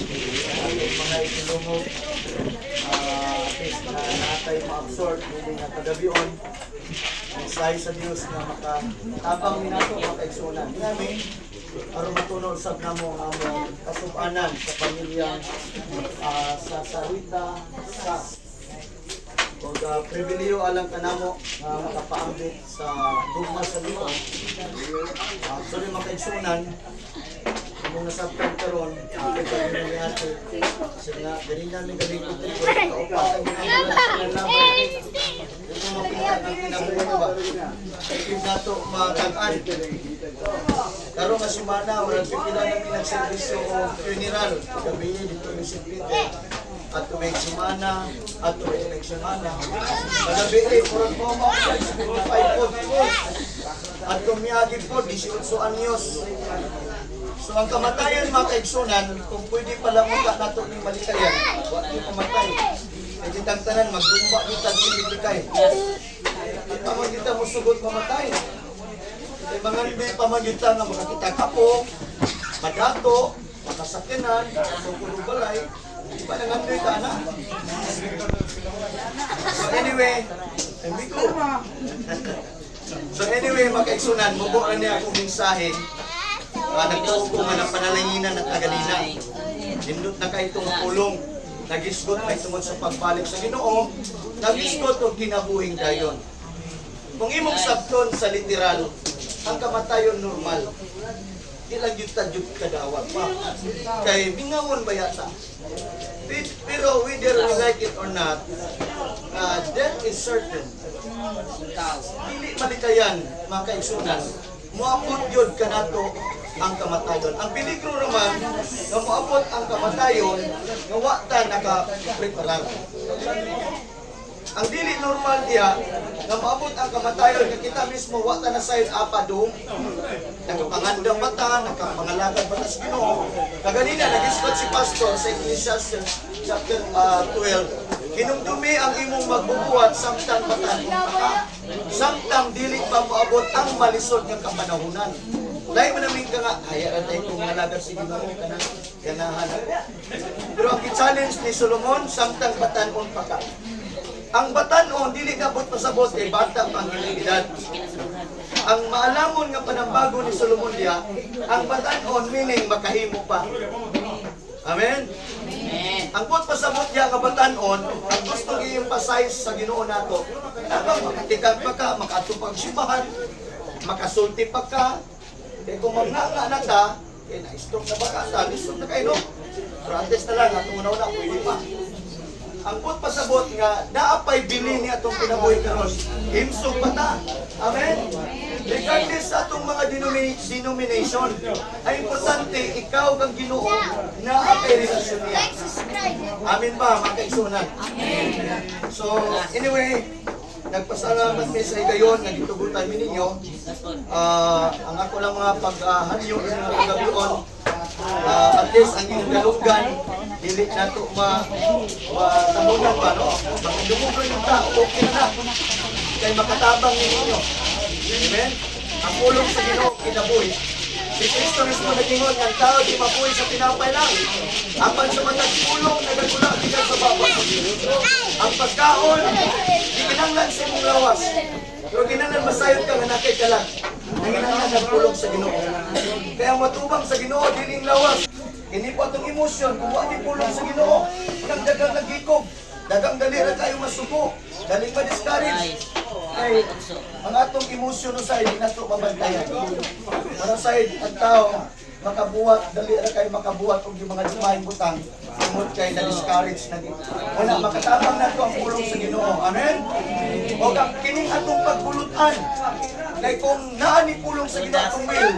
mga itilungog, at least na natay ma-absorb, hindi nga kagabion, mensahe sa Diyos na makatabang minato, makaigsunan. Namin, aron matunog sab namo ang among kasub-anan sa pamilya, sa sarita, sa pribiliyo alang kanamo nga makapaambit sa dugma sa Ginoo. Sorry makaigsunan, kung nasabtan karon, ito kayo ni ate, kasi nga, ganyan namin galing ko triko, kaupat ang ginagawa sa nalaman. Ito mapinta ng kinabuhi ba? Ito dato makag-an. Karon nga sumana, walang pipila namin nagservisyo o funeral. Gabi dito ni St. Peter. At tumig sumana, at tumig sumana. Magabi purong po mo, 55 po. At tumiyagi po, 18 anyos. So ang kamatayan mga kaigsunan, kung pwede pala mo ka nato ng malikayan, huwag yung pamatay. Pwede tagtanan, maglumba yung tagsilikay. Hindi pa magkita mo sugot mamatay. May mga hindi pa magkita nga makakita kapo, madato, makasakinan, sungkulong balay, hindi pa nangandoy ka na. So anyway, mga kaigsunan, mubukan niya akong mensahe. Nagtuo ko nga ng panalanginan ng tagalina. Nindot na kayo itong pulong. Nagisgot ay tungod sa pagbalik sa Ginoo. Nagisgot o kinabuhing dayon. Kung imong sabton sa literal, ang kamatayon normal. Ilang yuta-yut kadawat pa. Kay mingawan ba yata? Pero whether we like it or not, death is certain. Dili malikayan, mga kaigsunan. Muapot yun ka nato ang kamatayon. Ang peligro naman, na muapot ang kamatayon, na wakta naka-preparar. Ang dili normal diya, na muapot ang kamatayon, na kita mismo wakta na sa'yo apadong, nakapangandang mata, nakapangalagad mata sa Ginoo. Kaganina, nag-ispat si Pastor sa Ecclesiastes chapter 12, hinumdumi ang imong magbubuhat samtang matanon ka. Samtang dili pa moabot ang malisod nga kapanahunan. Lain man namin ka nga, hayaan tayo kung malagad si Ginoo ka na ganahan. Pero ang challenge ni Solomon, samtang batanon pa ka. Ang batanon, dili kabot pasabot kay bata pang edad. Ang maalamon nga panambago ni Solomon diya, ang batanon meaning makahimo pa. Amen? Ang put pasabot niya nga batanon, ang gusto i-emphasize sa Ginoo nato, habang makatikag pa ka, makatupag sibahan, makasulti pa ka, kaya kung magnganga na ta, kaya na-stroke na ba ka, lisod na kayo, no? Pero antes na lang, atong una-una, pwede pa. Ang put pasabot nga, naapay bili ni atong kinabuhi karon, himsog pa ta. Amen? Regardless sa atong mga denomination, ay importante, ikaw kang Ginoo na apay relasyon niya. Amen ba, mga kaigsunan? So, anyway, nagpasalamat mi sa higayon, nagitugutan mi ninyo. Ang ako lang mga paghanyo ng mga kagabion, at least ang inyong galunggan, dili na ito matamunan pa, no? Magdumugan yung tao, okay na. Kaya makatabang ninyo. Amen? Ang pulong sa Ginoo kinabuhi. Si Kristo mismo nagingon, ang tao di mapuhi sa tinapay lang. Apan sa matag pulong, nagagula bigat sa bawat. Ang pagkaon, di kinanglan sa imong lawas. Pero kinanglan masayod ka nga nakay ka lang. Nanginanglan ang pulong sa Ginoo. Kaya matubang sa Ginoo, dining lawas. Hindi po itong emosyon, kung wala di pulong sa Ginoo, dagang nagikog. Dagang dalira kayo masuko. Daling ma-discourage. Kay ang atong emosyon sa hindi nato mabantayan. Para sa ang tao makabuhat, dali ra kay makabuhat og mga dumayng butang, sumot kay na discourage na gid. Wala makatabang nato ang pulong sa Ginoo. Amen. O kining atong pagbulutan. Kay kung naa ni pulong sa Ginoo atong will,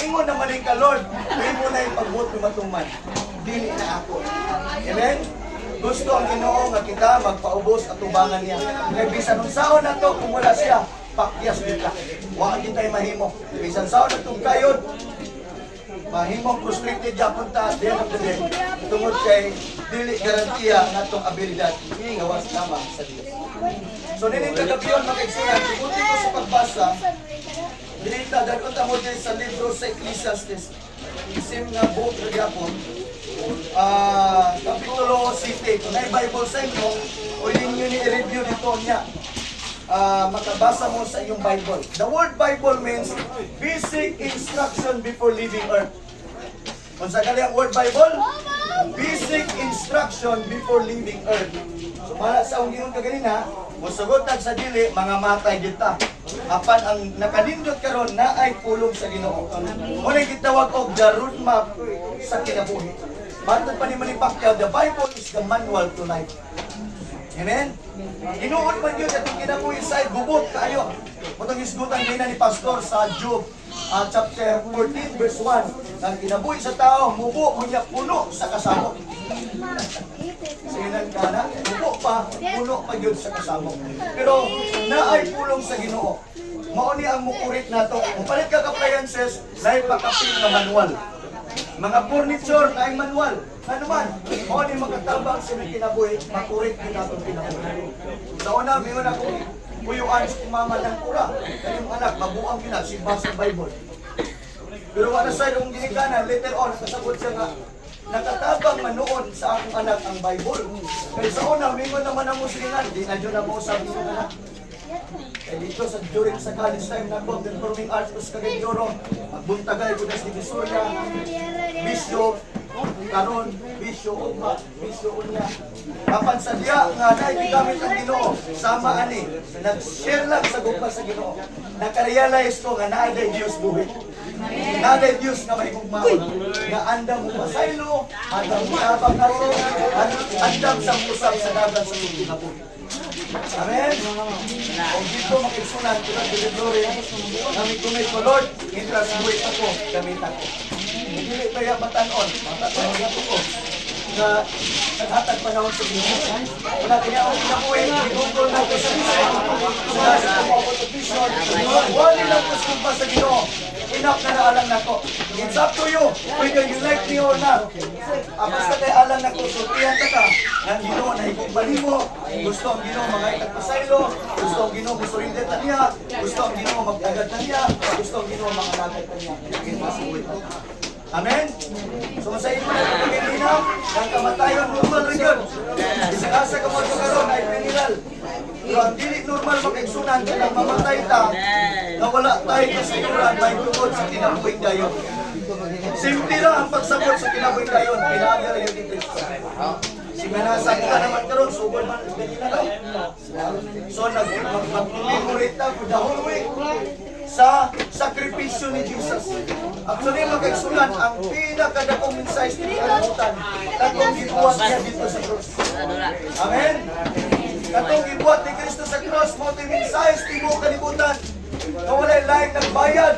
ingon naman ka Lord, imo na yung pagbuot lumatuman. Dili na ako. Amen. Gusto ang Ginoo nga kita magpaubos at tubangan niya. Kaya bisan unsaon na to kung wala siya, pakyas kita. Wa kita mahimo. Bisan saon na itong kayod, mahimong frustrated yapon ta at the end of the day. Tungod kay dili garantiya nga itong abilidad. Gawas lamang sa Diyos. So nining kagabiyon mga kaigsunan, sibuti ko sa pagbasa, Dinita, dagot mo din sa libro sa Ecclesiastes. Isim nga book na gyapon. Kapitulo 7. Kung may Bible sa inyo, pwede nyo ni-review dito niya. Makabasa mo sa iyong Bible. The word Bible means basic instruction before leaving earth. Kung sa kali ang word Bible, basic instruction before leaving earth. So para sa ang ginong kaganina, musugotan sa dili, mga matay kita. Apan ang nakanindot karon na ay pulong sa Ginoo. Muna gitawag og the roadmap sa kinabuhi. Matod pa ni Manny Pacquiao, the Bible is the manual to life. Amen? Inuod man yun atong kinabuhi sa gubot kayo. Mutong isgutan din ni Pastor sa Job chapter 14 verse 1. Ang kinabuhi sa tao, mubo mo niya puno sa kasamo. Sinan ka na, mubo pa, puno pa yun sa kasamo. Pero naay pulong sa Ginoo. Mao ni ang mukurit nato. Kung palit ka appliances, naay pakapil na manual. Mga furniture na ay manual. Ano man, mao ni makatabang sa kinabuhi, makurit din nato kinabuhi. Sa una, may una ko, puyuan sa mama ng pura. Kanyang anak, mabuang kina, simba sa Bible. Pero wala sa yung ginikanan, later on, kasabot siya nga, nakatabang manoon sa akong anak ang Bible. Kaya sa una, mingon naman ang musilingan, di na dyan na mo sabi ko anak. Kaya dito sa during sa college time na ko, performing arts ko sa Cagayan, magbuntagay ko na sa Divisoria, bisyo, karon, bisyo, upa, bisyo, unya. Kapan sa diya, nga naibigamit ang Ginoo, sama ani, nag-share lang sa gugma sa Ginoo. Nakarealize ko nga naaday Diyos buhit. Naaday Diyos nga may gugmaon. Nga andam mo masaylo, andam mo sabang nato, andam sa musap sa dagat sa mundo na buhit. Amen? Kung dito makiksunan, tulad ng glory, kami kumay ko, Lord, intras buhay ako, gamit ako. Hindi kaya matanon, matanon ako ko, na naghatag panahon sa Ginoo. Wala kaya ako kinabuhi, ginugol na ko sa competition, wali lang ko sumpa sa Ginoo. Enough na naalang na ko. It's up to you, whether you like me or not. Basta kay alang na ko, sultihan ka ka, ng Ginoo na higumbali mo, gusto ang Ginoo mga itagpasaylo, gusto ang Ginoo gusto-rindet na niya, gusto ang Ginoo magtagad na niya, gusto ang Ginoo mga nagad na niya. Amen? So sa inyo na ito pagkailinam, ang kamatayon normal rin yun. Isang asa ka mo ito karoon ay peniral. Pero ang dili normal mag-eksunan ka nang mamatay ta, na wala tayo kasayuran, may tungkol sa kinabuhing dayon. Simple lang ang pagsabot sa kinabuhing dayon, pinagara yun ni Kristo. Si Manasag ka naman karoon, subol man ang ganina daw. So mag-memory ta for the whole week sa sakripisyo ni Jesus. Actually, mag-eksunan, ang pinakadakong mensahe sa kalimutan, katong gibuhat niya dito sa cross. Amen? Katong gibuhat ni Kristo sa cross, mo ito yung mensahe sa kalimutan, na wala'y lahing nagbayad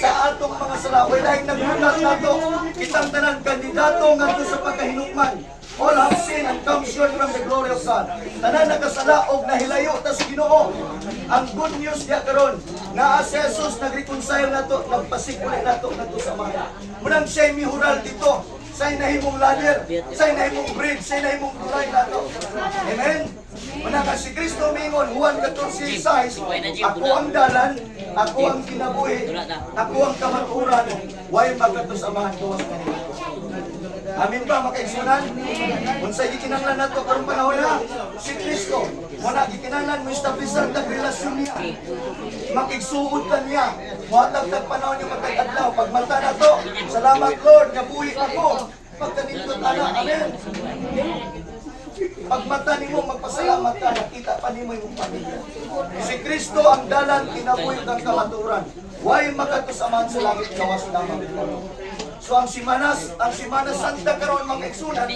sa atong mga sala, wala'y lahing nagbulat nato, kitang tanan kandidato nga sa pagkahinukman. All have sinned and come short from the glory of God. Tanan nakasala og nahilayo ta sa Ginoo. Ang good news diya karon, naa si Jesus nag-reconcile nato, nagpasikuli nato sa Ama. Munang siya mihural dito, say nahimong ladder, say nahimong bridge, say nahimong tulay nato. Amen. Muna si Kristo mingon, Juan 14:6, ako ang dalan, ako ang kinabuhi, ako ang kamaturan, way magkatusamahan ko sa kanila. Amin ba, makaigsunan? Kung sa ikinanglan nato karong panahon na, si Kristo, muna ikinanglan mo establisan ng relasyon niya. Makigsuod ka niya. Muhatag panahon yung magkakadlaw. Pagmata na to, salamat Lord, nabuhi ako. Pagkanindot ana, amen. Pagmata ni mo, magpasalamat ka, nakita pa ni mo yung pamilya. Si Kristo ang dalan, kinabuhi kang kamaturan. Huwag makatusaman sa langit, gawas lamang. So ang Simana Santa karon mga eksunan,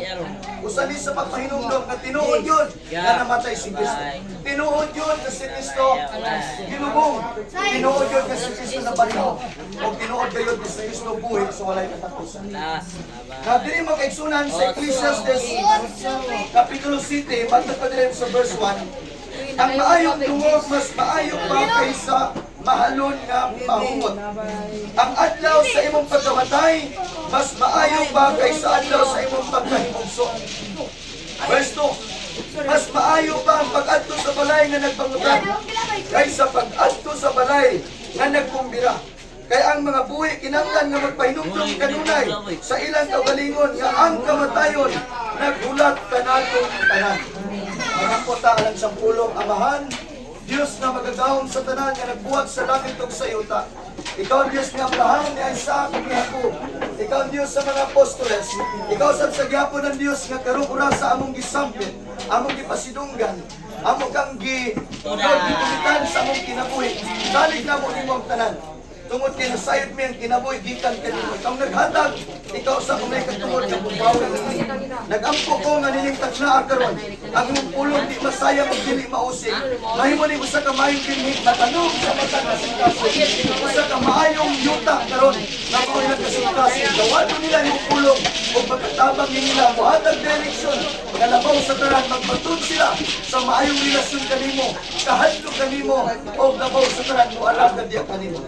usali sa pagpahinumdom na tinuod yun na namatay si Kristo. Tinuod yun na si Kristo ginubong. Tinuod yun na si Kristo na baliho. O tinuod yun na si Kristo buhay sa walay katapusan. Na dili mga eksunan sa Ecclesiastes Kapitulo 7, basta pa din sa verse 1, ang maayong tungod mas maayo pa kaysa mahalon nga mahumot. Ang adlaw sa imong pagkamatay, mas maayo pa kaysa adlaw sa imong pagkahimugso. Verse 2, mas maayo pa ang pag-adto sa balay nga nagpangutan kaysa pag-adto sa balay nga nagkumbira. Kaya ang mga buhi kinanglan nga magpahinumdum kanunay sa ilang kaugalingon nga ang kamatayon nagulat kanatong tanan. Mga kota alang sampulong amahan, Diyos na magagahom sa tanan nga nagbuhat sa langit ug sa yuta. Ikaw Diyos nga amahan ni Isaac ni Jacob. Ikaw Diyos sa mga apostoles. Ikaw sa gyapon ng Diyos nga karugura sa among gisampit, among gipasidunggan, among kang gitulitan sa among kinabuhi. Salig na mo nimong tanan. Tungod kay nasayod mi ang kinabuhi gikan kanimo. Ikaw naghatag, ikaw sa kumay katungod nga bubawi. Nagampo ko nga nining tagnaa karon. Ang imong pulong di masaya ug dili mausig. Mahimo ni usa ka maayong dinhi natanog sa mata nga singkason. Usa ka maayong yuta karon nga mao ilang kasingkason. Gawado nila imong pulong ug pagkatabang nila mohatag direksyon nga labaw sa tanan magbatod sila sa maayong relasyon kanimo, kahadlok kanimo ug labaw sa tanan moalagad diya kanimo.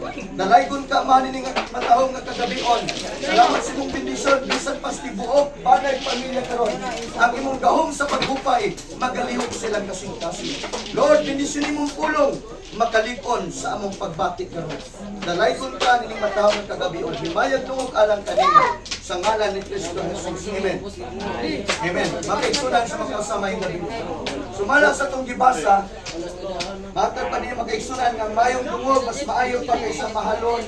Laygon ka manining matahong nga kagabion. Salamat sa imong bendisyon bisan pas tibuok banay pamilya karon. Ang imong gahom sa paghupay magalihok silang kasing-kasing. Lord, bendisyon imong pulong makalikon sa among pagbati karon. Dalaygon ka nining matahong nga kagabion. Himayag tuog alang kanimo sa ngalan ni Kristo Jesus. Amen. Amen. Makaigsunan sa mga kasamay nga dito. Sumala sa itong gibasa, matag pa niya makaigsunan nga mayong dungog, mas maayo pa kaysa mahalon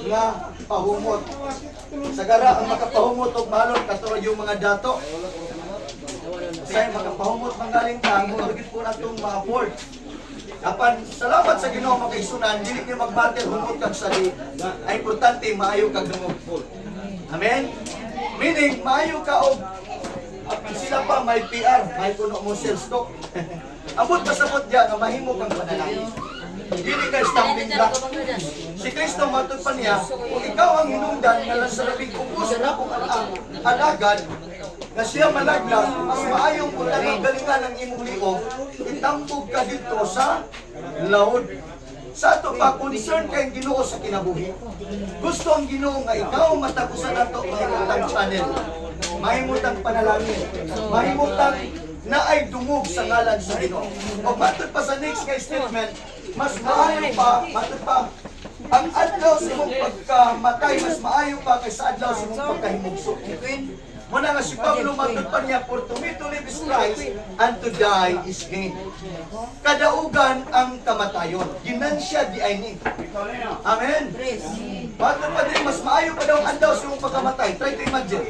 nga pahumot. Sagara ang makapahumot o mahalon, katulad yung mga dato. Kasi makapahumot manggaling ka, muragit po na itong ma-afford. Apan, salamat sa Ginoo makaigsunan, dili niyo magmartir, humot kag sali. Ay importante, maayo kag dungog. Amen? Meaning, maayo ka o sila pa may PR, may puno mo sales stock. Abot pasabot dyan na mahimo kang panalangin. Dili ka stamping block. Si Kristo matod pa niya, kung ikaw ang hinungdan na lang sa labing ubos na kung alagad, na siya malaglag, mas maayong kung tanong galingan ng imong liog, itambog ka dito sa laod. Sa ato pa, concern kayong Ginoo sa kinabuhi. Gusto ang Ginoo nga ikaw matapusan nato mahimutang channel. Mahimutang panalangin. Mahimutang na ay dumog sa ngalan sa Ginoo. O matod pa sa next kay statement, mas maayo pa, matod pa, ang adlaw sa imong pagkamatay, mas maayo pa kaysa adlaw sa imong pagkahimugso. Muna nga si Pablo matod pa niya, for to me to live is Christ, and to die is gain. Kadaugan ang kamatayon. Ginansya di ay ni. Amen. Matod pa din, mas maayo pa daw ang adlaw sa imong pagkamatay. Try to imagine.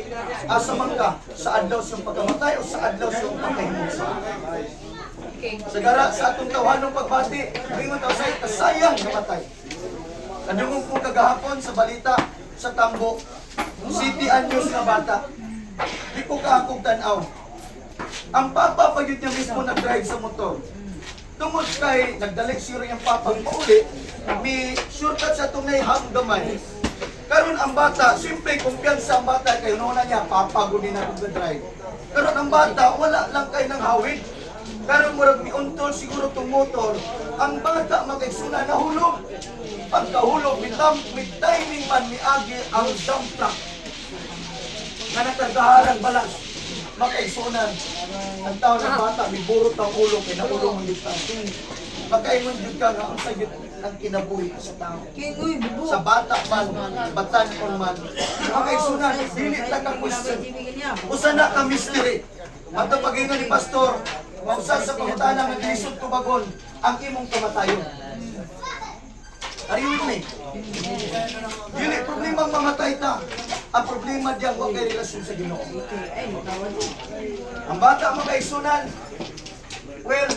Asa man ka, sa adlaw sa imong pagkamatay o sa adlaw sa imong pagkahimugso. Sagara sa atong tawhanong pagbati, ingon taw sa kasayang namatay. Kadungog po kagahapon sa balita sa Tambo, City Anyos nga bata. Di ko kaakong tanaw. Ang papa pag yun niya mismo nag-drive sa motor. Tungod kay nagdalik siya yung papa pauli, may shortcut sa tunay hamgamay. Karon ang bata, simple kumpiyansa ang bata kay nuna niya, papa gunin na nag-drive. Karon ang bata, wala lang kay ng hawid. Karon murag ni untol siguro tong motor, ang bata magkagsuna nahulog. Pagkahulog, with timing man miagi ang dump truck. Nga nagkagaharang balas, makaigsunan. Ang tao ng bata, may burot ang ulo, kaya naulong ang dito. Pagkaingon dito ka nga, ang sagit ng kinabuhi sa tao. Sa bata man, batan o man. Makaigsunan, dili lang ang question. Usa na ka mystery. Mato pag-ingon ni Pastor, mausa sa pangutana ng lisod tubagon, ang imong kamatayon. Are you with me? Dili problema mamatay ta. Ang problema diyan huwag kay relasyon sa Ginoo. Ang bata makaigsunan, well,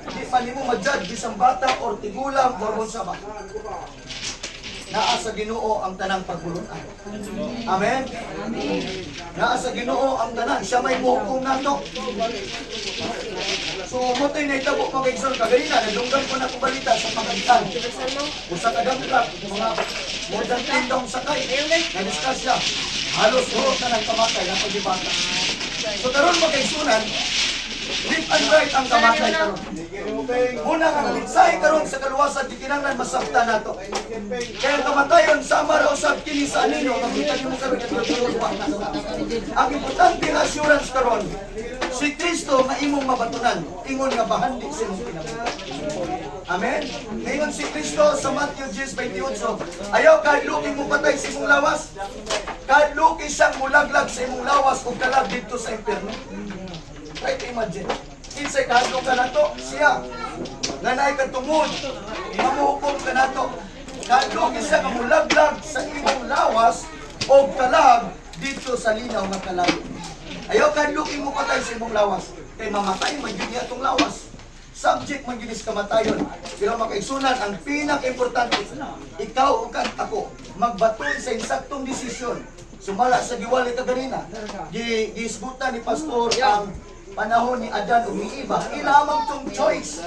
di pa nimo ma-judge bisang bata or tigulang or unsa ba. Naa sa Ginoo ang tanang pagbulutan. Amen. Naa sa Ginoo ang tanan, siya may muhukom nato. So mo tay naitabo makaigsunan kaganina, nadunggan ko na ko balita sa pangalitan. Usa ka damtrak, mga more than 10 daw sakay. Na-discuss siya. Halos urot na ng kamatay ng pagibata. So karon makaigsunan, left and right ang kamatay karon. Muna nga nalitsay karon sa kaluwasan di kinahanglan masabta nato. Kaya kamatayon sama ra usab kini sa anino, makita niyo karon nga tulog-tulog na. Ang importante nga assurance karon, si Kristo nga imong mabatunan, ingon nga bahandi sa imong kinabuhi. Amen? Ngayon si Kristo sa Matthew 10:28, ayaw kadluking mo patay sa imong lawas. Kadluking siyang mulaglag sa imong lawas kung kalag dito sa impyerno. Try to imagine. Kinsay kadlok ka na to? Siya. Nanay katungod. Mamuhukom ka na to. Kadluking siya nga mulaglag sa imong lawas o kalag dito sa linaw nga kalag. Ayaw kadluking mo patay sa imong lawas. Kay mamatay man yun niya itong lawas. Subject man ginis kamatayon. Pero makaigsunan, ang pinaka-importante, ikaw o ako, magbaton sa insaktong desisyon. Sumala sa giwali kaganina. Giisgutan ni Pastor ang panahon ni Adan o ni Eva. Ilamang tong choice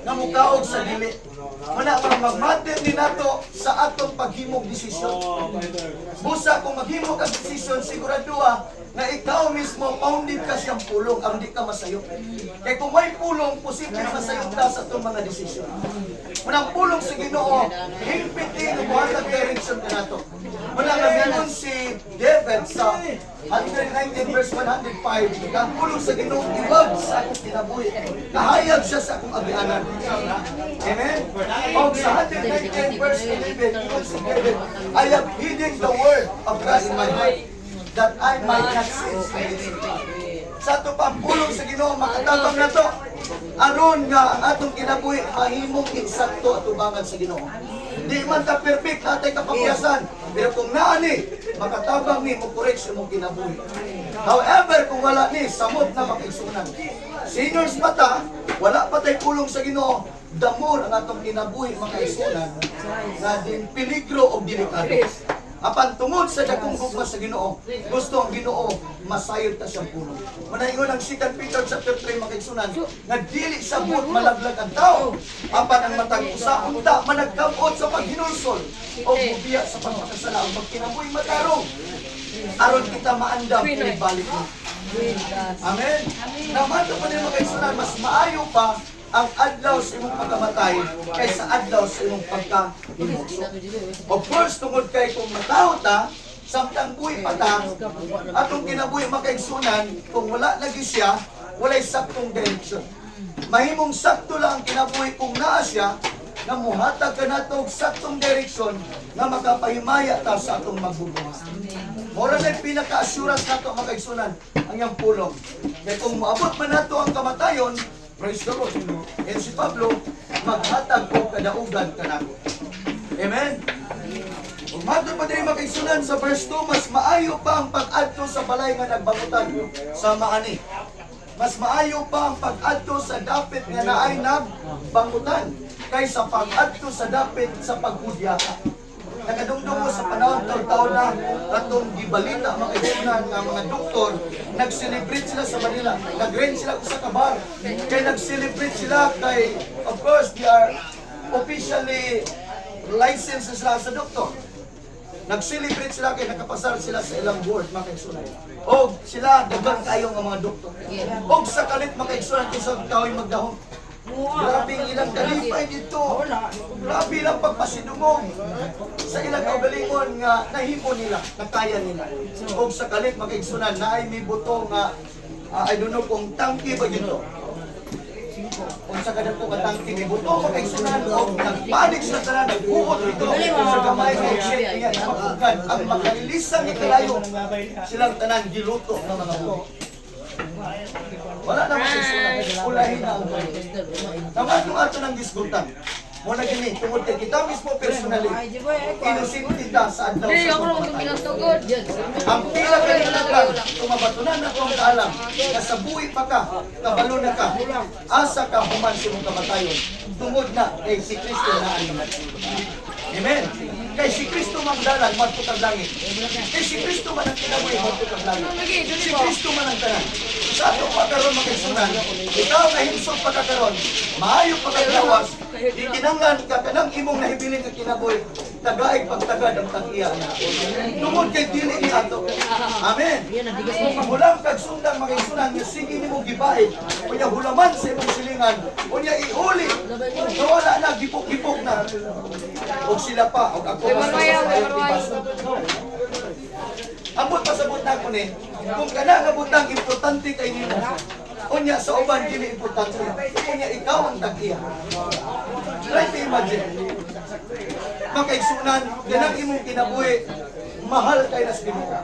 nga mukaog sa dili. Muna magmatter ni nato sa atong paghimog desisyon. Busa kung maghimog ang desisyon, siguraduha na ikaw mismo paundin ka siyang pulong ang di ka masayop. Kaya kung may pulong, posible na masayop ka sa itong mga desisyon. Munang pulong sa Ginoo, himpitin ang buhatag direction ka nato. Muna nga meron si David sa 119 verse 105, ang pulong sa Ginoo, iwag sa akong kinabuhi. Kahayag siya sa akong agianan. Amen? O sa 119 verse 11, iwag si David, I have hidden the word of God in my heart, that I might not sin against you. Sa ito pang-pulong sa Ginoo, makatabang na to. Aron nga atong kinabuhi, mahimong insakto at ubangan sa Ginoo. Di man ka perfect atay kapakyasan, pero kung naani, makatabang ni mo correct sa mong kinabuhi. However, kung wala ni, samot na makisunan. Seniors mata, wala pa tay pulong sa Ginoo, damor ang atong kinabuhi makaisunan na din peligro o delikado. Apan tungod sa dakong gugma sa Ginoo, gusto ang Ginoo masayod ta siyang puno. Manaingon ang 2 Peter chapter 3 makaigsunan, nga dili sabot malaglag ang tao. Apan ang matag usa unta managkabot sa paghinulsol o mubiya sa pagmakasala ug magkinabuhi matarong. Aron kita maandam kini balik mo. Amen. Naman pa din makaigsunan, mas maayo pa ang adlaw sa imong pagkamatay kaysa adlaw sa imong pagkahinugso. Of course, tungod kay kung mataho ta, samtang buhi pa ta, atong kinabuhi makaigsunan, kung wala lagi siya, walay saktong direction. Mahimong sakto lang ang kinabuhi kung naa siya, na muhatag ka nato og saktong direction na makapahimaya ta sa atong magbubuhat. Mora na yung pinaka-assurance nato makaigsunan ang iyang pulong. Kaya kung maabot man nato ang kamatayon, praise the Lord. And si Pablo, maghatag o kadaugan ka na. Amen? Kung matod pa din makaigsunan sa verse 2, mas maayo pa ang pag-adto sa balay nga nagbangutan sa maani. Mas maayo pa ang pag-adto sa dapit nga naay nagbangutan kaysa pag-adto sa dapit sa paghudyaka. Nakadungdungo sa panahon taon-taon na atong gibalita mga kaibigan nga mga doktor, nag-celebrate sila sa Manila, nag-rent sila sa kabar, kaya nag-celebrate sila kay, of course, they are officially licensed sila sa doktor. Nag-celebrate sila kay nakapasar sila sa ilang board, mga kaigsunan. O sila, dagang kayo ng mga doktor. O sa kalit mga kaigsunan kung sa kao'y magdahon. Grabe ang ilang kalipay dito. Grabe lang pagpasidumong sa ilang kaugalingon nga nahimo nila, nakaya nila. O sa kalit makaigsunan na ay may buto nga, I don't know kung tangki ba dito. Kung sa kadang po katangki may buto makaigsunan o nagpanik sila tanan, nagbuot dito sa gamay ng shit niya, mapugad ang makalilisang ikalayo silang tanan giluto ng mga buto. Wala na makaigsunan, ulahin na ang buhay. Naman yung ato ng gisgutan. Muna gini, tungod kay kita mismo personally, inusin kita sa adlaw sa pagpapatay. Ang pila ka nilaglag, tumabatunan na kung kaalam, na buhi pa ka, kabalo na ka, asa ka human sa mong kamatayon, tungod na kay si Kristo na aliman. Amen. Kay si Kristo magdalan, magputag langit. Kay si Kristo man ang kinabuhi, magputag langit. Si Kristo man ang tanan. Sa atong pagkaroon makaigsunan, ikaw na himsog pagkakaroon, maayo pagkaglawas, di kinanglan ka kanang imong nahibiling ka kinabuhi, tagaig pagtagad ang tag-iya. Tungod kay dili ni ato. Amen. Hulam kag sundang makaigsunan, nga sige nimo gibahin, unya hulaman sa imong silingan, unya ihuli, wala na, gipok-gipok na. O sila pa, o ako Ambot pasabot na ko ni, kung kana nga butang importante kay nimo, Unya sa uban dili importante. Unya ikaw ang tag-iya. Try to imagine. Makaigsunan, ganang imong kinabuhi, mahal kay nas Ginoo.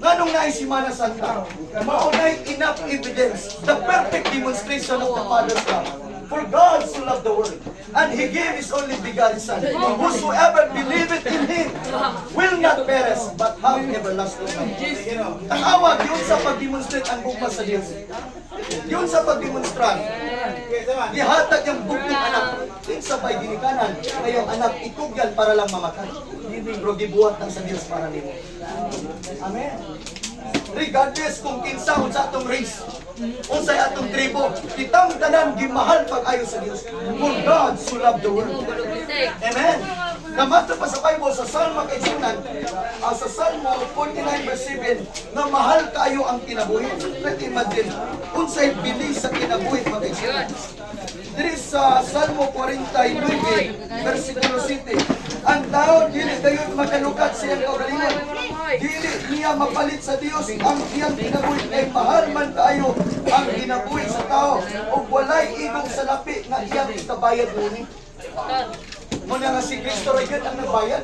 Nganong naay Semana Santa, maunay enough evidence, the perfect demonstration of the Father's love. For God so loved the world, and He gave His only begotten Son. Whosoever believeth in Him will not perish, but have everlasting life. Ang awag, yun sa pag-demonstrate ang bukma sa Diyos. Yun sa pag-demonstrate. Ihatag yung bukting anak. Yun sa pa'y ginikanan, ngayong anak itugyan para lang mamatay. Pero gibuhat ang sa Diyos para nimo. Amen. Regardless kung kinsa sa atong race, unsay atong tribo, kitang tanan gimahal pag-ayo sa Dios. For God so loved the world. Amen. Namato pa sa Bible sa Salmo kaigsunan, sa Salmo 49 verse 7, na mahal kaayo ang kinabuhi. Let imagine, unsay bilis sa kinabuhi pag-aigsunan. Diri sa Salmo 49 versikulo 7, ang tao dili dayon makalukat sa iyang kaugalingon. Dili niya mapalit sa Dios ang iyang kinabuhi, kay mahal man kaayo ang kinabuhi sa tao, ug walay igong salapi nga iyang ikabayad muni. Muna nga si Kristo ray gyud ang nagbayad.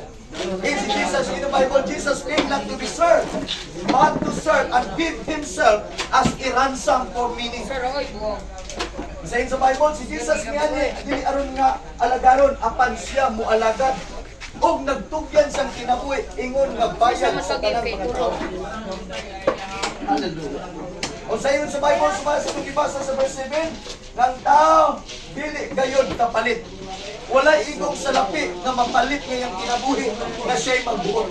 Si Jesus in the Bible, Jesus came not to be served, but to serve and give Himself as a ransom for many. Sa Bible, si Jesus niya dili aron nga alagaron, apan siya mualagad. Og nagtugyan sang kinabuhi, ingon nga bayad sa tanang mga tao. Hallelujah. O sa iyo sa Bible, sa pagkibasa sa verse 7, ng tao, dili gayod kapalit. Wala igong salapi na mapalit ngayang kinabuhi na siya'y magbuot.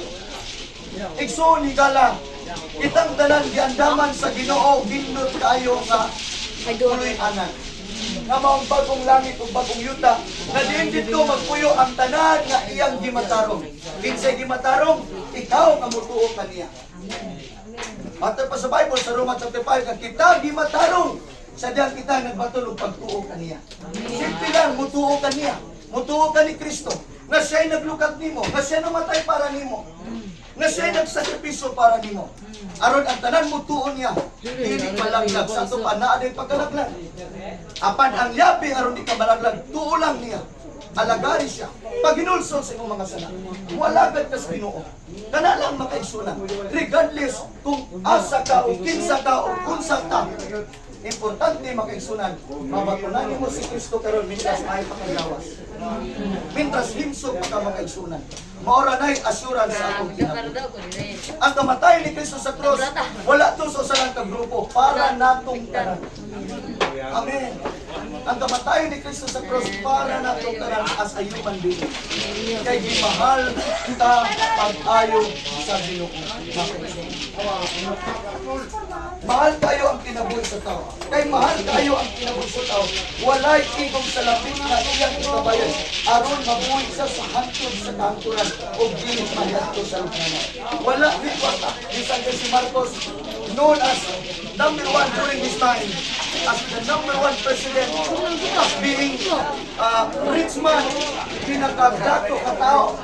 Igsoon ni Gala, itang tanan giandaman sa Ginoo, gindot kayo nga tuloy-anan. Nga maong bagong langit o bagong yuta, na din dito magpuyo ang tanan nga iyang gimatarong. Kinsay gimatarong, ikaw nga mutuo kaniya. At pa sa Bible, sa Roma chapter 5, kita gimatarong, sadyang kita nagbatulog pagtuo kaniya. Simple lang, mutuo kaniya. Mutuo ka ni Kristo, na siya'y naglukat nimo, na siya namatay para nimo, na siya'y nagsakripisyo para nimo. Aron ang tanan mutuon niya, dili malaglag sa ito pa naa din pagkalaglag. Apan ang yabi aron di ka malaglag, tuo lang niya. Alagari siya. Pag hinulsol sa imong mga sana, walagad ka sa Ginoo. Kana lang makaigsunan. Regardless kung asa ka o kinsa ka o kunsa ka, importante makaigsunan, mabatunan mo si Kristo karon mintras ay pakagawas. Mintras himsog ka makaigsunan. Maora na'y assurance sa akong kinabuhi. Ang kamatay ni Kristo sa cross, wala to sa usalang kagrupo, para natong tanan. Amen. Ang kamatay ni Kristo sa cross, para natong tanan as a human being. Kay gimahal ka pag-ayo sa Ginoo. Mahal kayo ang kinabuhi sa tao. Kay mahal kayo ang kinabuhi sa tao, walay igong salapit na iyang ikabayan. Aron mabuhi sa hantod sa kahanturan o dili mahiyanto sa lukmanan. Wala dito bisan si Marcos, known as number 1 during this time, as the number 1 president, as being rich man, pinakadato katao.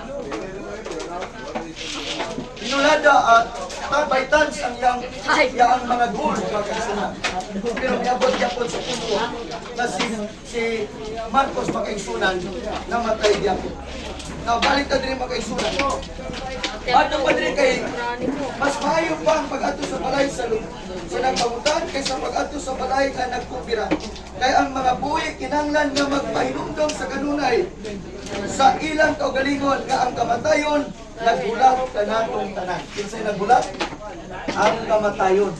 Pinulada at by tons ang yang mga gold magkaisunan. Pero miabot-yapot sa puso na si Marcos magkaisunan namatay yapot. Now, balik na din magkaisunan. Ato pa din kay mas maayo pa ang pag-ato sa balay sa nagpamutan kaysa pag-ato sa balay na nagkupira. Kaya ang mga buhi kinanglan nga magpahinumdom sa kanunay sa ilang kaugalingon nga ang kamatayon nagbulat ka natong tanan. Kinsay nagbulat? Ang kamatayon.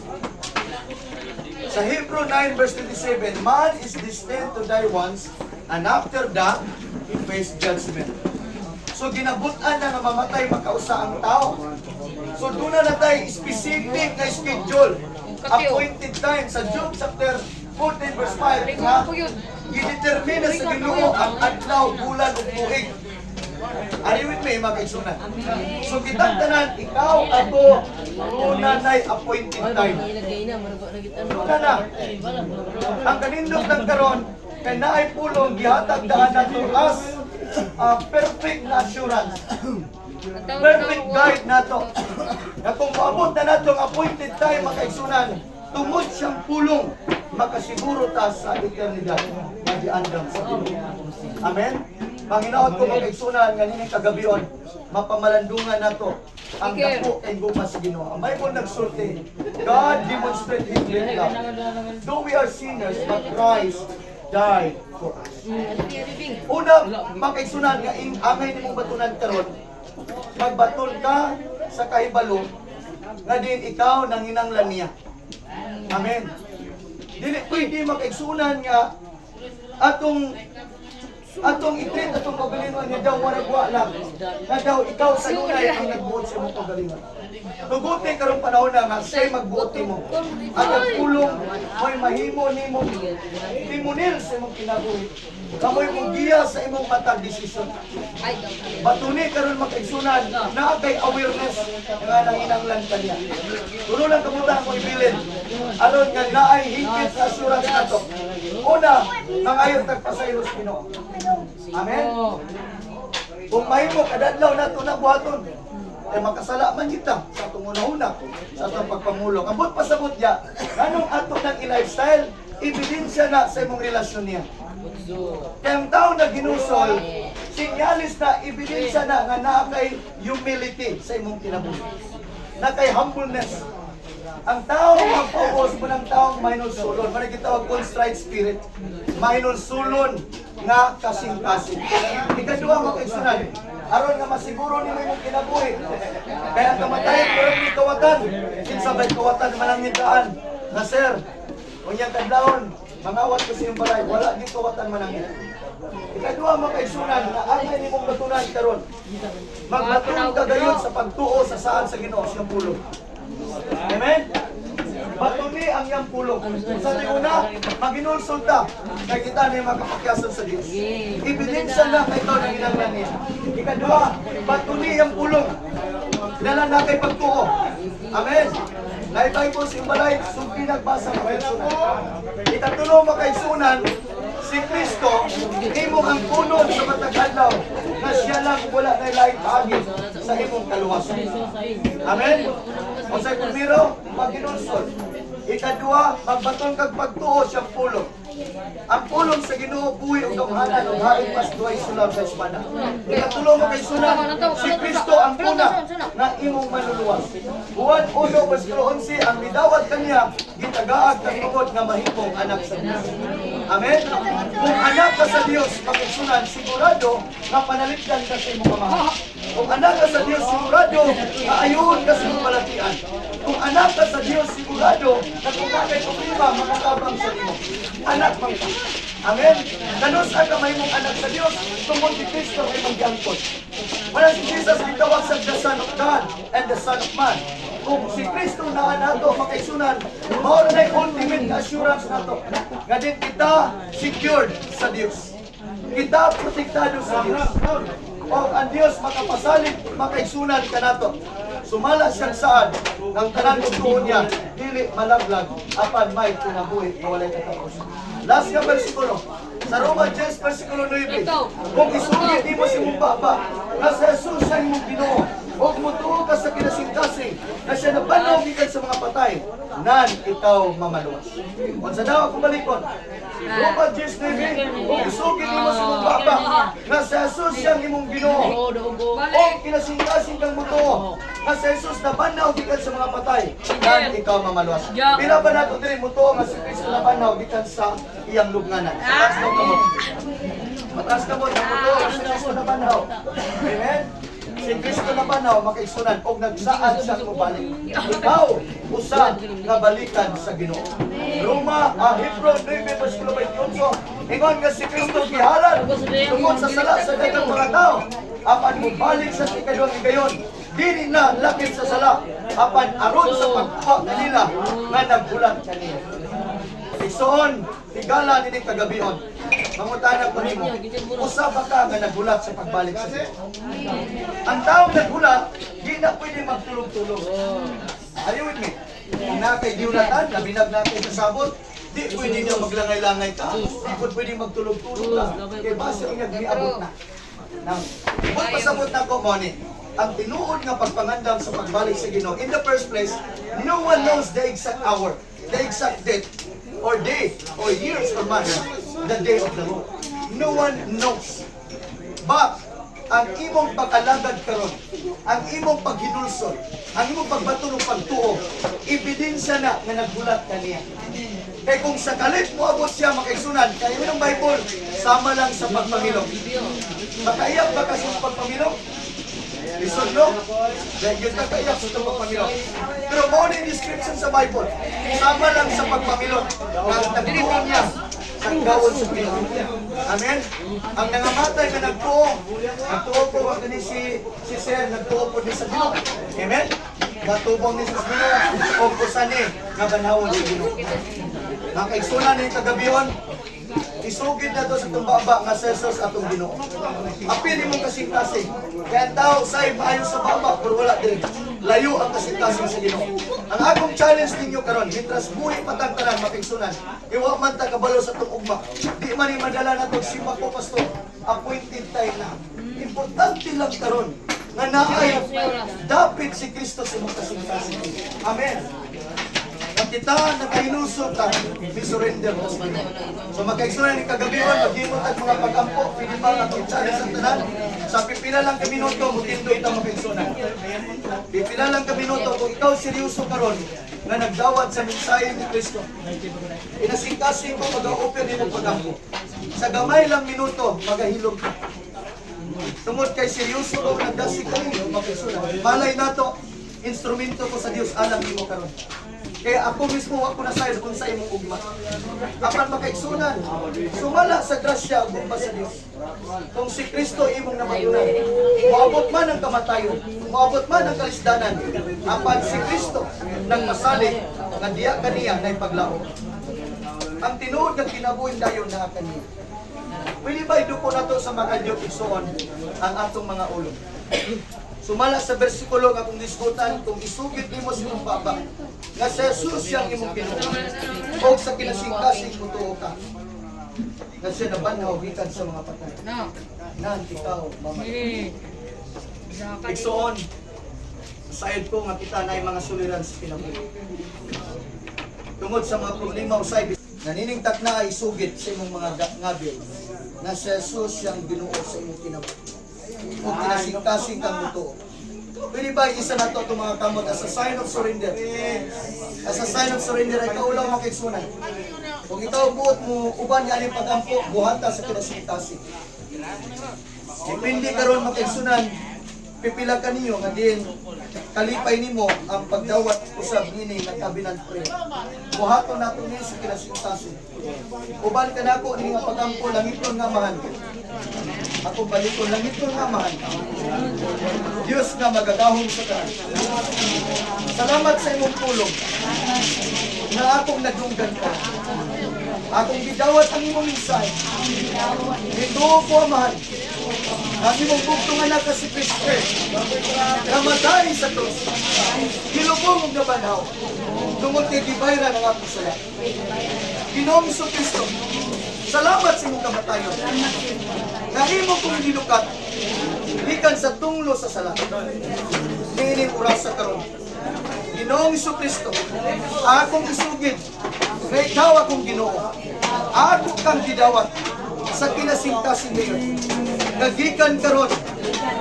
Sa Hebrew 9 verse 27, man is destined to die once, and after that, he face judgment. So ginabutan na mamatay makausa ang tao. So doon na tayo specific na schedule, appointed time sa Job chapter 14 verse 5 na gidetermina sa Ginoo ang adlaw, bulan ug tuig. Are you with me, mga kaigsunan? So kitang tanan, ikaw, ako, una na'y appointed time. Una na. Ang kanindog ng karon, kay naay pulong gihatag daan nato as perfect na assurance. Perfect guide nato. Na kung maabot na nato ang appointed time, mga kaigsunan, tungod siyang pulong, makasiguro ta sa eternidad nga giandam sa Ginoo. Amen. Panginoon ko makaigsunan nga nini kagabion, mapamalandungan nato ang dako and gumas sa Ginoo. Ang Bible nagsulti, God demonstrate His great love. Though we are sinners, but Christ died for us. Una, makaigsunan nga angay nimong batunan karon, magbaton ka sa kahibalo nga din ikaw nanginanglan niya. Amen. Dili pwede makaigsunan nga atong itreat atong kagalingon nga daw waragwa lang nga daw ikaw sa lunay ang nagbuot sa imong kagalingon. Tuguti karong panahon na nga siya'y magbuot mo at ang pulong mo'y mahimo nimo timunil sa imong kinabuhi kamoy mong giya sa imong matag desisyon. Batuni karon makaigsunan na kay awareness nga nanginanglan kaniya. Tulo lang kamuta mo ibilin aron nga naay higit sa assurance nato. Una, mangayon tagpasaylos Ginoo. Amen. Kung mahimo kadadlaw nato na buhaton, ay makasala man kita sa atong una-una sa atong pagpamulong. Ambot pasabot niya, anong ato ng lifestyle, ebidensya na sa imong relasyon niya. Kaya ang tao na ginusol, sinyalis na ebidensya na nga naa kay humility sa imong kinabuhi. Na kay humbleness. Ang tao mag-focus mo ng taong mahinol sulon. Mara gitawag contrite spirit. Mahinol sulon nga kasing-kasing. Ikadua mo kaigsunan. Aron nga masiguro nimo imong kinabuhi. Kaya kamatayan pero ni kawatan. Kinsabay kawatan man ang nidaan. Na sir, unyang kadlawon, mangawat ko sa iyong balay, wala di kawatan man ang nidaan. Ikadua mo kaigsunan na angay nimong batunan karon. Magbatun ka gayon sa pagtuo sa saan sa Ginoo siyang pulong. Amen? Batuni ang iyang pulong. Sa una, maginulsulta kay kita na yung makapakyasan sa Diyos. Ebidensya na kay ikaw na ginanglan niya. Ikadua, batuni ang pulong. Dala na kay pagtuo. Amen? Naibay po si Umalay, sumpi nagbasa makaigsunan. Ikatulo makaigsunan, si Kristo, imong ang punon sa matag-adlaw na siya lang wala na ilaing paagi sa imong kaluwasan. Amen? O sa primero, maginulsol. Ikadua, magbaton kag pagtuo siyang pulong. Ang pulong sa Ginoo buhi ug gamhanan ug haig mas duay sulab sa espada. Ikatulo mo kay sunan, si Kristo ang una na imong manluluwas. Juan 1:11 ang midawat kaniya gitagaag kang tungod nga mahimong anak sa Dios. Amen. Kung anak ka sa Dios, makisunan sigurado nga panaligdan ka sa imong amahan. Kung anak ka sa Dios, sigurado aayuhon ka sa imong balatian. Kung anak ka sa Dios, sigurado na kung kakay problema, makatabang sa imo. Anak man ka. Amen? Ganun sa kamay mong anak sa Diyos, tungkol si Kristo ay mag-angkot. Wala si Jesus gitawag sa the Son of God and the Son of Man. Kung si Kristo na nato makaisunan, mao na ultimate assurance nato. Nga din kita secured sa Diyos. Kita protektado sa Diyos. O ang Diyos makapasalig, makaisunan ka nato. Sumala siyang saan ng tanan tuon niya, dili malaglag, apan may kinabuhi na walay katapusan. Last nga versikulo, sa Roma 10 versikulo 9, kung isugid di mo si mong baba, na sa Jesus siya imong Ginoo, o mutuo ka sa kinasing-kasing, na siya nabanaw gikan sa mga patay, nan ikaw mamaluwas. Kung sa daw akong balikon, Roma 10:9, kung isugid di mo si mong baba, na sa Jesus siya imong Ginoo, o kinasing-kasing kang mutuo, na sa Jesus nabanaw gikan sa mga patay, nan ikaw mamaluwas. Pila ba nato diri mutuo nga si Kristo nabanaw gikan sa iyang lubnganan? Mataas ka mo. Mataas ka mo, mutuo nga si Kristo nabanaw. Amen? Si Kristo nabanaw makaigsunan og nagsaad siya mobalik. Ikaw usa nga balikan sa Ginoo. Roma, Hebrew 9:28. Ingon nga si Kristo gihalal tungod sa sala sa daghang mga tao. Apan mobalik sa ikaduhang higayon. Dili na lakit sa sala, apan aron sa pagkuha kanila nga nagbulat kanila. Igsoon, tigala nini kagabion. Mangutanan ko nimo, usa ba ka nga nagbulat sa pagbalik sa Dios? Ang taong nagbulat, di na pwede magtulog-tulog. Are you with me? Kung nakay giulatan, labinag natin sa sabot, di pwede niya maglangay-langay ka. Di pwede magtulog-tulog ka. Kaya base ang nag-iabot na. Nang, kung pasabot na ko, Moni, ang tinuod nga pagpangandam sa pagbalik sa Ginoo. In the first place, no one knows the exact hour. the exact date, or day, or years, or months, the day of the Lord. No one knows. But, ang imong pagkalagad karon, ang imong paghinulsol, ang imong pagbato ng pagtuo, ebidensya na nga nagbulat kaniya. Kaya kung sakalit mo abot siya makaigsunan, kaya yun ang Bible, sama lang sa pagpamilong. Makaiyak ba ka sa pagpamilong? Lisod no? Dahil yun nakaiyak sa pagpamilong. Pero mo na yung description sa Bible, sama lang sa pagpamilong. Ang nagtuon niya, ang gawon sa Pilipinas. Amen? Ang nangamatay na nagtuo po ang si Sir, nagtuo po din sa Ginoo. Amen? Matubong ni sa Ginoo, o kusani, nga banawon sa Ginoo. Ang kaigsunan ni kagabion, isugid na to sa tumbaba nga sa Jesus atong Ginoo. Apil imong kasing-kasing. Kaya ang tao say maayo sa baba, pero wala diri. Layo ang kasing-kasing sa Ginoo. Ang akong challenge ninyo karon, mitras buhi patagtanan makaigsunan, iwa man ta kabalo sa ugma. Di man ni madala na to si Mako Pastor. Appointed time na. Importante lang karon nga naay dapit si Kristo sa imong kasing-kasing. Amen. At kita nakahinusot ta, surrender mo sa Ginoo. So magkaigsunan ni kagabiwan, maghimot at mga pag-ampo, pinipal at challenge sa tanan. Sa pipila lang ka minuto, mutindo ita magkaigsunan. Pipila lang ka minuto, kung ikaw seryoso karon na nagdawat sa mensahe ni Kristo. Inasingkasing ko mag-a-open din ang pag-ampo. Sa gamay lang minuto, magahilog ka. Tungod kay seryoso ko nagdasig kayo, magkaigsunan. Malay nato, instrumento ko sa Dios alam mo karon. Kaya ako mismo ako na sayod kung sa imong ugma. Apan makaigsunan, sumala sa grasya ug ugma sa Dios. Kung si Kristo imong namagunan, moabot man ang kamatayon, moabot man ang kalisdanan, apan si Kristo nang masalig nga diya kaniya na ipaglaom. Ang tinuod nga kinabuhi dayon na kaniya. Pwede ba iduko nato sa mga Diyo igsoon ang atong mga ulo? Sumala sa bersikulo nga kung diskutan, kung isugid nimo sa imong baba, nga sa Jesus siyang imong Ginoo, o sa kinasingkasing mutuo ka, nga siya nabanhaw gikan sa mga patay. Nan, ikaw, mamatay. Igsoon, sayod ko nga kita na mga suliran sa kinabuhi. Tungod sa mga problema usay, naniningtak na ay isugid sa imong mga ngabil, nga sa Jesus siyang Ginoo sa imong kinabuhi. O kinasingkasing kang mutuo. Pwede ba isa na ito itong mga kamot as a sign of surrender? As a sign of surrender ay kaulaw makiksunan. Kung ikaw buot mo, uban yan yung pag-ampo, buhata sa kinasingkasing. Depende karon makiksunan, pipila ka niyo nga din kalipay nimo ang pagdawat usab nini nagkabinan prayer. Buhaton nato ni sa kinasingkasing. Uban ka nako ni nga pag-ampo langiton nga mahal. Ako balikon langiton nga mahal. Diyos nga magagahong sa tanan. Salamat sa imong tulong na akong nagdunggan ka. Akong gidawat ang imong mensahe. Ito po mahal. Ang imong bugtong anak ka si Kristo. Namatay sa krus. Kilubong ang nabanhaw. Tungod kay gibayra ng akong sala. Ginoong Hesus Kristo. Salamat sa imong kamatayon. Na imo kong gilukat. Ikan sa tunglo sa sala. Niining oras sa karon. Ginoong Hesus Kristo. Akong isugid. Na ikaw akong Ginoo. Ako kang gidawat sa kinasingkasing ngayon. Nagikan karon,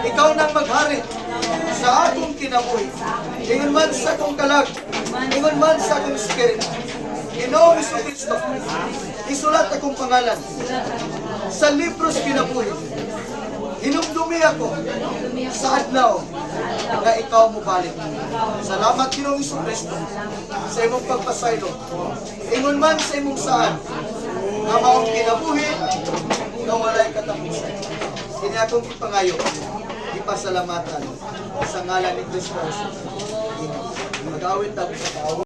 ikaw nang maghari sa akong kinabuhi. Ingon man sa akong kalag, ingon man sa akong spirit. Ginoong Hesus Kristo, isulat akong pangalan sa libros kinabuhi. Hinumdumi ako sa adlaw na ikaw mo balik. Salamat Ginoong Hesus Kristo sa imong pagpasaylo. Ingon man sa imong saan nga maong kinabuhi na walay katapusan. Kini akong ipangayo, ipasalamatan sa ngalan ni Kristo. Mag-awit ako sa tao.